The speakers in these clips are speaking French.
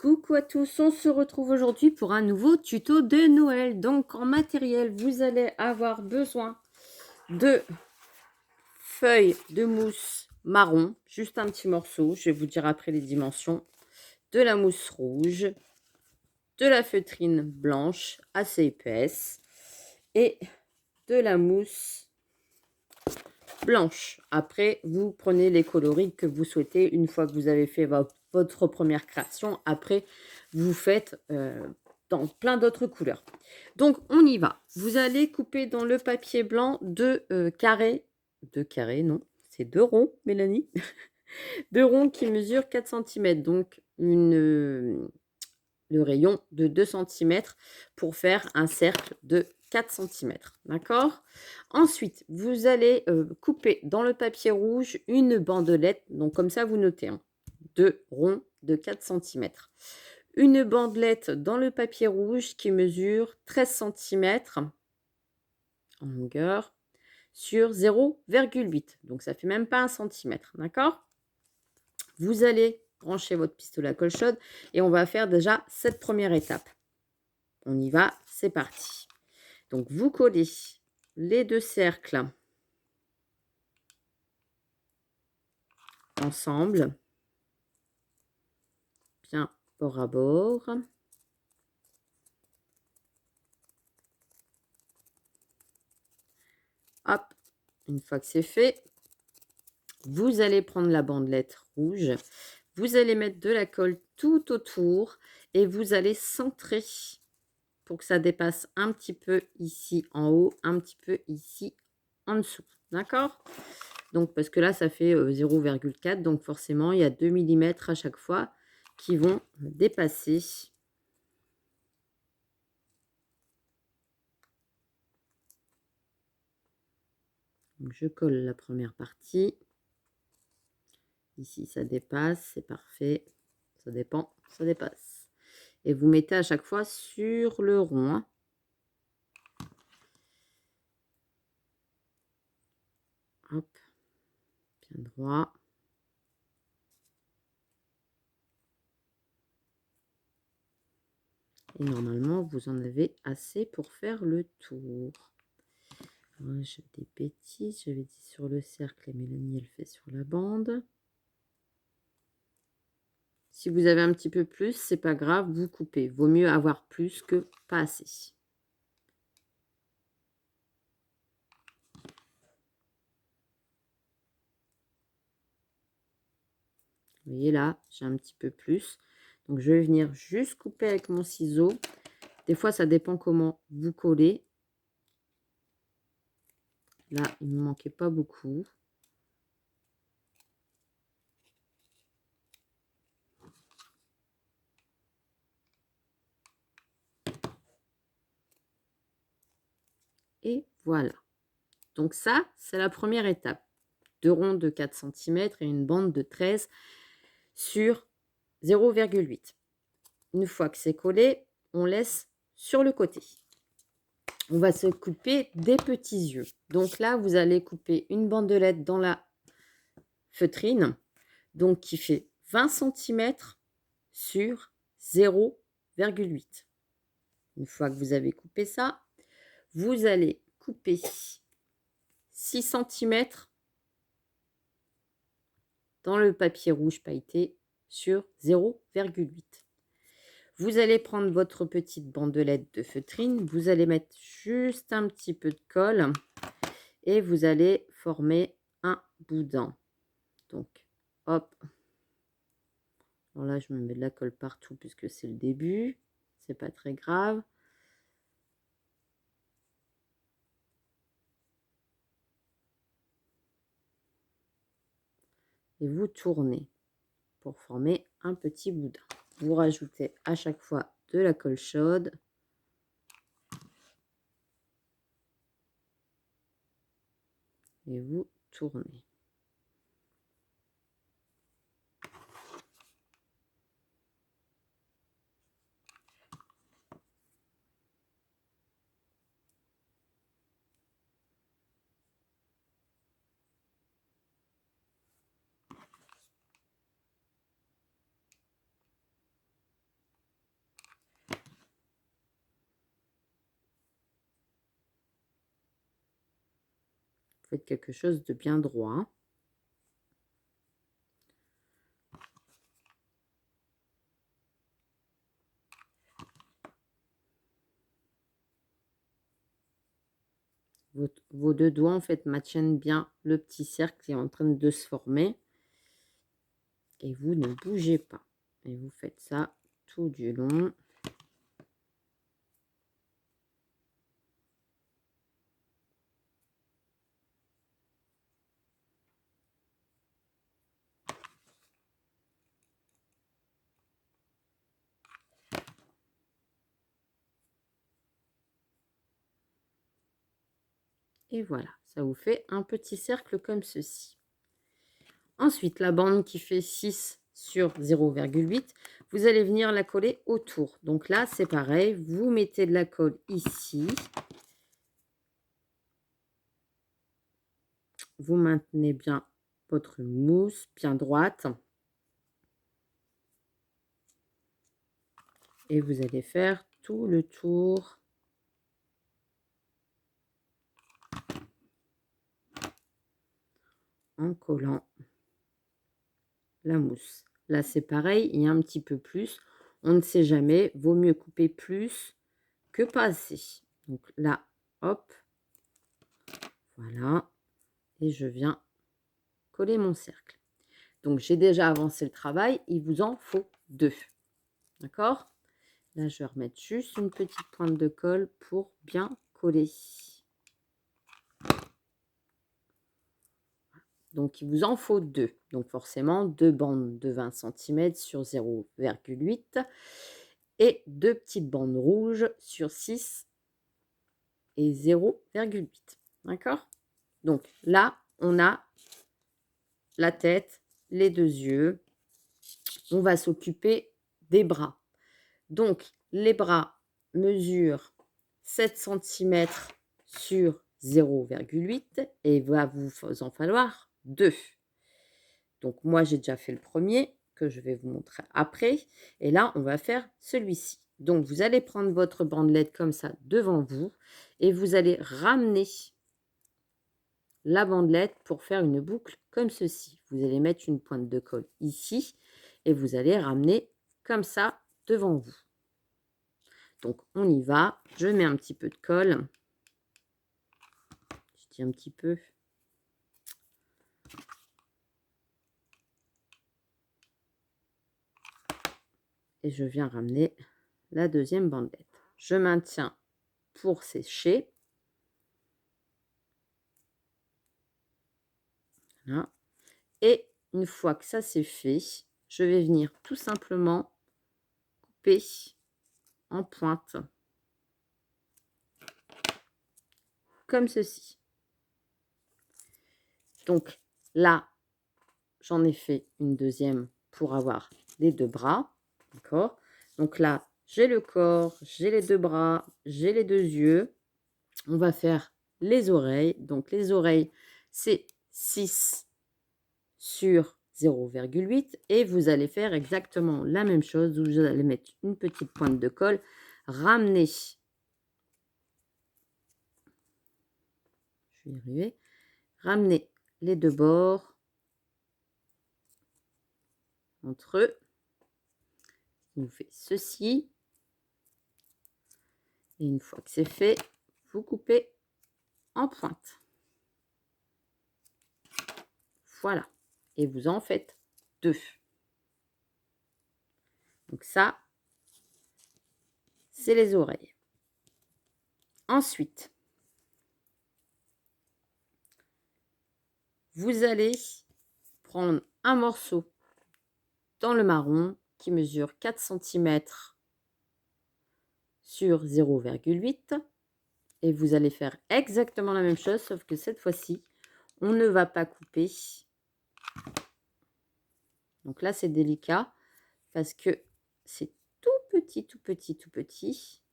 Coucou à tous, on se retrouve aujourd'hui pour un nouveau tuto de Noël. Donc en matériel, vous allez avoir besoin de feuilles de mousse marron, juste un petit morceau, je vais vous dire après les dimensions, de la mousse rouge, de la feutrine blanche assez épaisse et de la mousse blanche. Après, vous prenez les coloris que vous souhaitez une fois que vous avez fait votre première création. Après, vous faites dans plein d'autres couleurs. Donc, on y va. Vous allez couper dans le papier blanc deux carrés. Deux carrés, non. C'est deux ronds, Mélanie. Deux ronds qui mesurent 4 cm. Donc, le rayon de 2 cm pour faire un cercle de 4 cm. D'accord? Ensuite, vous allez couper dans le papier rouge une bandelette. Donc, comme ça, vous notez. Deux ronds de 4 cm. Une bandelette dans le papier rouge qui mesure 13 cm en longueur sur 0,8. Donc, ça fait même pas 1 cm. D'accord? Vous allez brancher votre pistolet à colle chaude et on va faire déjà cette première étape. On y va, c'est parti. Donc, vous collez les deux cercles ensemble, bien bord à bord. Hop, une fois que c'est fait, vous allez prendre la bandelette rouge, vous allez mettre de la colle tout autour et vous allez centrer pour que ça dépasse un petit peu ici en haut, un petit peu ici en dessous. D'accord? Donc, parce que là, ça fait 0,4. Donc, forcément, il y a 2 mm à chaque fois qui vont dépasser. Donc, je colle la première partie. Ici, ça dépasse. C'est parfait. Ça dépend. Ça dépasse. Et vous mettez à chaque fois sur le rond. Hein. Hop. Bien droit. Et normalement, vous en avez assez pour faire le tour. Alors, j'ai des bêtises. J'avais dit sur le cercle et Mélanie, elle fait sur la bande. Si vous avez un petit peu plus, c'est pas grave, vous coupez. Vaut mieux avoir plus que pas assez. Vous voyez là, j'ai un petit peu plus. Donc, je vais venir juste couper avec mon ciseau. Des fois, ça dépend comment vous collez. Là, il ne me manquait pas beaucoup. Et voilà. Donc ça, c'est la première étape. Deux ronds de 4 cm et une bande de 13 sur 0,8. Une fois que c'est collé, on laisse sur le côté. On va se couper des petits yeux. Donc là, vous allez couper une bandelette dans la feutrine, donc qui fait 20 cm sur 0,8. Une fois que vous avez coupé ça, vous allez couper 6 cm dans le papier rouge pailleté sur 0,8. Vous allez prendre votre petite bandelette de feutrine, vous allez mettre juste un petit peu de colle et vous allez former un boudin. Donc, hop. Alors là, je me mets de la colle partout puisque c'est le début. C'est pas très grave. Et vous tournez pour former un petit boudin. Vous rajoutez à chaque fois de la colle chaude. Et vous tournez. faites quelque chose de bien droit, hein. Vos deux doigts, en fait, maintiennent bien le petit cercle qui est en train de se former. Et vous ne bougez pas. Et vous faites ça tout du long. Et voilà, ça vous fait un petit cercle comme ceci. Ensuite, la bande qui fait 6 sur 0,8, vous allez venir la coller autour. Donc là, c'est pareil, vous mettez de la colle ici. Vous maintenez bien votre mousse bien droite. Et vous allez faire tout le tour en collant la mousse. Là, c'est pareil, il y a un petit peu plus. On ne sait jamais, vaut mieux couper plus que pas assez. Donc là, hop, voilà. Et je viens coller mon cercle. Donc, j'ai déjà avancé le travail. Il vous en faut 2. D'accord? Là, je vais remettre juste une petite pointe de colle pour bien coller. Donc, il vous en faut 2. Donc, forcément, 2 bandes de 20 cm sur 0,8 et 2 petites bandes rouges sur 6 et 0,8. D'accord? Donc, là, on a la tête, les 2 yeux. On va s'occuper des bras. Donc, les bras mesurent 7 cm sur 0,8 et il va vous en falloir 2. Donc, moi, j'ai déjà fait le premier que je vais vous montrer après. Et là, on va faire celui-ci. Donc, vous allez prendre votre bandelette comme ça devant vous et vous allez ramener la bandelette pour faire une boucle comme ceci. Vous allez mettre une pointe de colle ici et vous allez ramener comme ça devant vous. Donc, on y va. Je mets un petit peu de colle. Je dis un petit peu. Et je viens ramener la deuxième bandelette. Je maintiens pour sécher. Voilà. Et une fois que ça c'est fait, je vais venir tout simplement couper en pointe. Comme ceci. Donc là, j'en ai fait une deuxième pour avoir les 2 bras. D'accord? Donc là, j'ai le corps, j'ai les 2 bras, j'ai les 2 yeux. On va faire les oreilles. Donc les oreilles, c'est 6 sur 0,8 et vous allez faire exactement la même chose. Vous allez mettre une petite pointe de colle, ramener, je vais y arriver, ramener les 2 bords entre eux. On fait ceci. Et une fois que c'est fait, vous coupez en pointe. Voilà. Et vous en faites 2. Donc ça, c'est les oreilles. Ensuite, vous allez prendre un morceau dans le marron qui mesure 4 cm sur 0,8 et vous allez faire exactement la même chose, sauf que cette fois-ci, on ne va pas couper. Donc là, c'est délicat parce que c'est tout petit, tout petit, tout petit.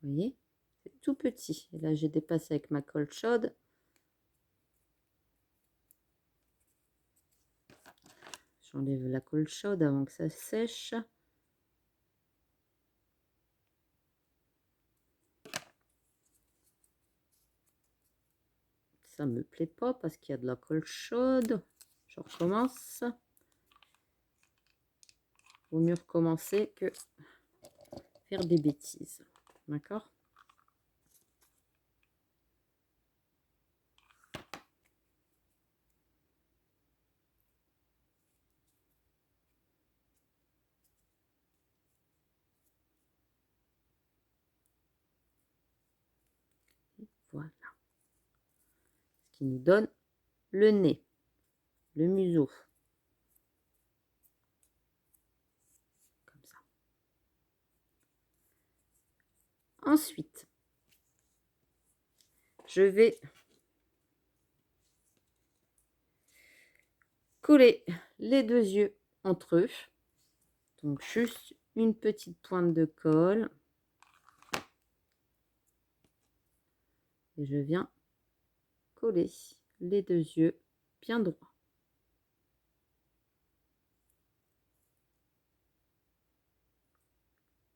Vous voyez, c'est tout petit. Et là, j'ai dépassé avec ma colle chaude. J'enlève la colle chaude avant que ça sèche. Ça me plaît pas parce qu'il y a de la colle chaude. Je recommence. Vaut mieux recommencer que faire des bêtises. D'accord? Voilà. Ce qui nous donne le nez, le museau. Comme ça. Ensuite, je vais coller les deux yeux entre eux. Donc, juste une petite pointe de colle. Et je viens coller les deux yeux bien droits.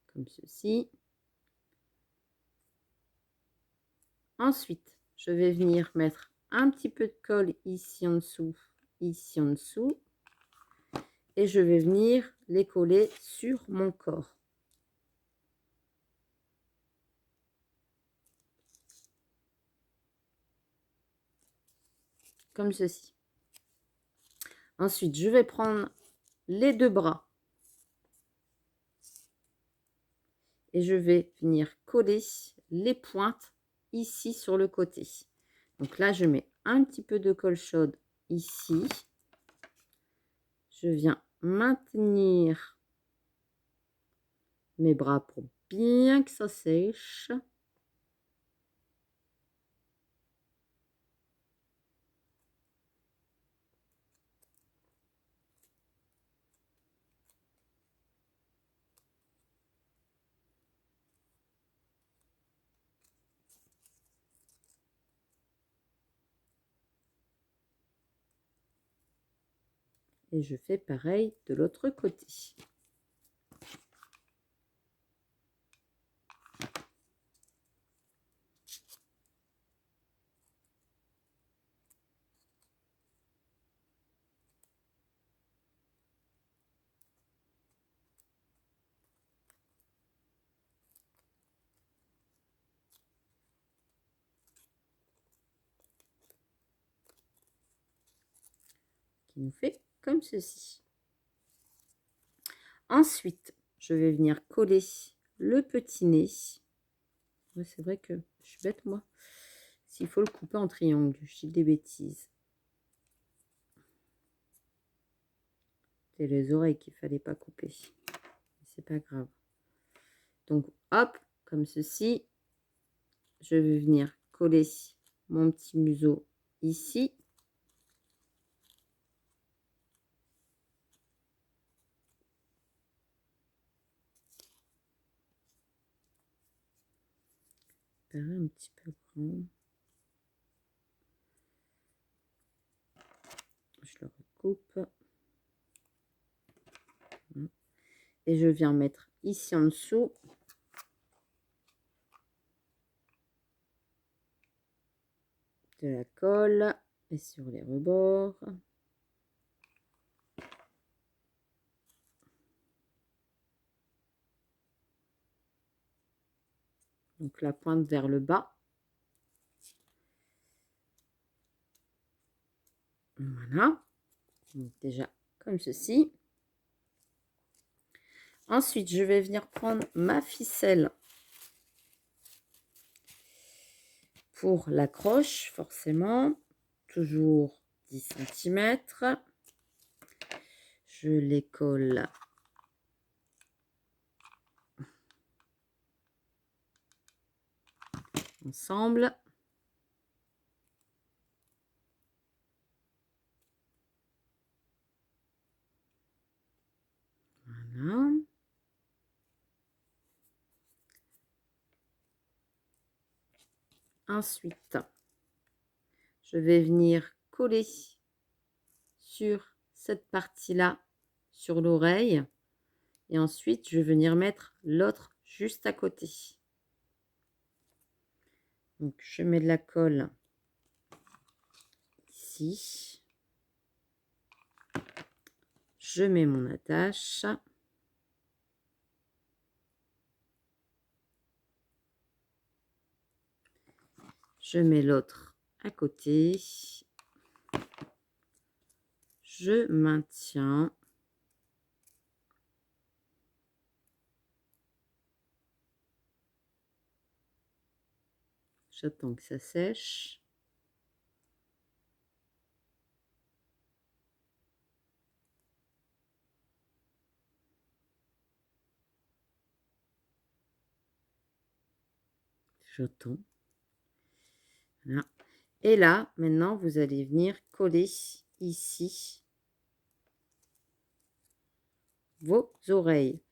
Comme ceci. Ensuite, je vais venir mettre un petit peu de colle ici en dessous, ici en dessous. Et je vais venir les coller sur mon corps. Comme ceci. Ensuite, je vais prendre les deux bras. Et je vais venir coller les pointes ici sur le côté. Donc là, je mets un petit peu de colle chaude ici. Je viens maintenir mes bras pour bien que ça sèche. Et je fais pareil de l'autre côté. Qui nous fait comme ceci. Ensuite, je vais venir coller le petit nez. Ouais, c'est vrai que je suis bête, moi. S'il faut le couper en triangle, je dis des bêtises. C'est les oreilles qu'il fallait pas couper. C'est pas grave. Donc, hop, comme ceci. Je vais venir coller mon petit museau ici. Un petit peu grand. Je le recoupe. Et je viens mettre ici en dessous de la colle et sur les rebords. Donc la pointe vers le bas. Voilà. Donc déjà comme ceci. Ensuite, je vais venir prendre ma ficelle pour l'accroche, forcément. Toujours 10 cm. Je les colle ensemble. Voilà. Ensuite, je vais venir coller sur cette partie-là sur l'oreille. Et ensuite, je vais venir mettre l'autre juste à côté. Donc, je mets de la colle ici. Je mets mon attache. Je mets l'autre à côté. Je maintiens. J'attends que ça sèche. J'attends. Voilà. Et là, maintenant, vous allez venir coller ici vos oreilles.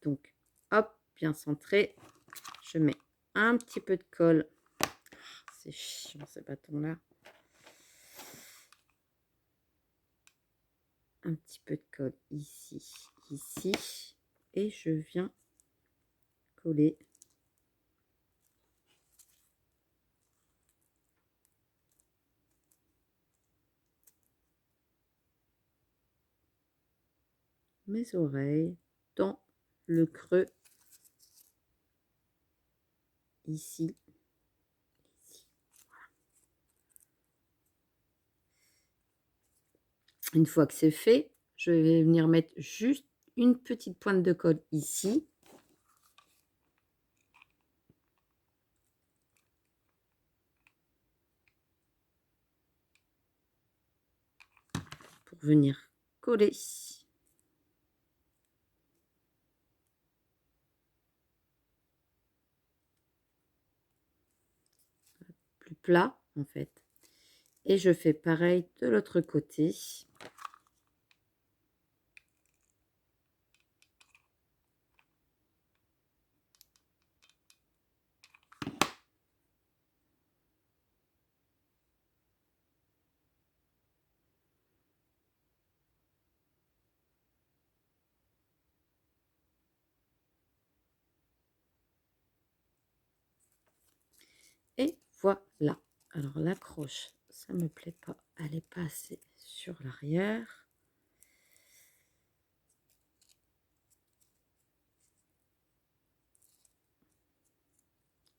Donc, hop, bien centré. Je mets un petit peu de colle. C'est chiant ces bâtons-là. Un petit peu de colle ici, ici. Et je viens coller. Mes oreilles dans le creux ici. Voilà. Une fois que c'est fait, je vais venir mettre juste une petite pointe de colle ici. Pour venir coller. Plus plat en fait. Et je fais pareil de l'autre côté. Et voilà. Alors l'accroche, ça me plaît pas. Elle est pas assez sur l'arrière.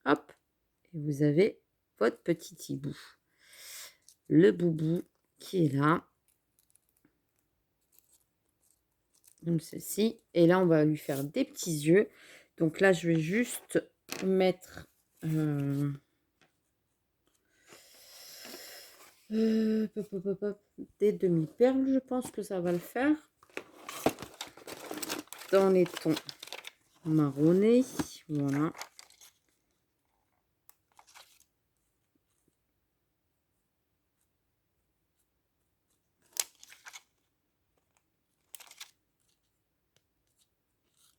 Hop. Et vous avez votre petit hibou. Le boubou qui est là. Comme ceci. Et là, on va lui faire des petits yeux. Donc là, je vais juste mettre... des demi-perles, je pense que ça va le faire. Dans les tons marronnés, voilà.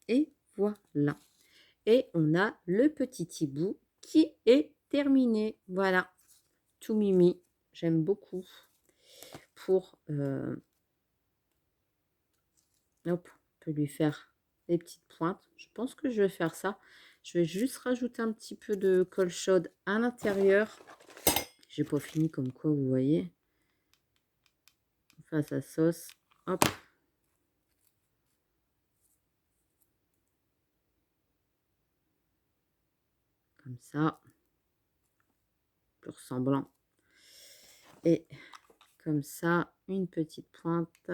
Et voilà. Et on a le petit hibou qui est terminé. Voilà, tout mimi. J'aime beaucoup. Pour... hop, on peut lui faire des petites pointes. Je pense que je vais faire ça. Je vais juste rajouter un petit peu de colle chaude à l'intérieur. J'ai pas fini comme quoi, vous voyez. Enfin, sa sauce. Hop. Comme ça. Plus ressemblant. Et comme ça, une petite pointe.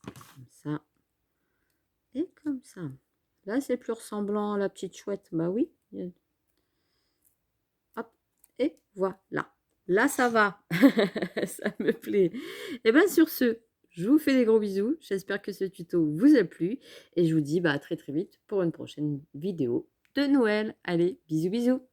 Comme ça. Et comme ça. Là, c'est plus ressemblant à la petite chouette. Bah oui. Hop. Et voilà. Là, ça va. Ça me plaît. Et bien, sur ce, je vous fais des gros bisous. J'espère que ce tuto vous a plu. Et je vous dis à très très vite pour une prochaine vidéo de Noël. Allez, bisous bisous.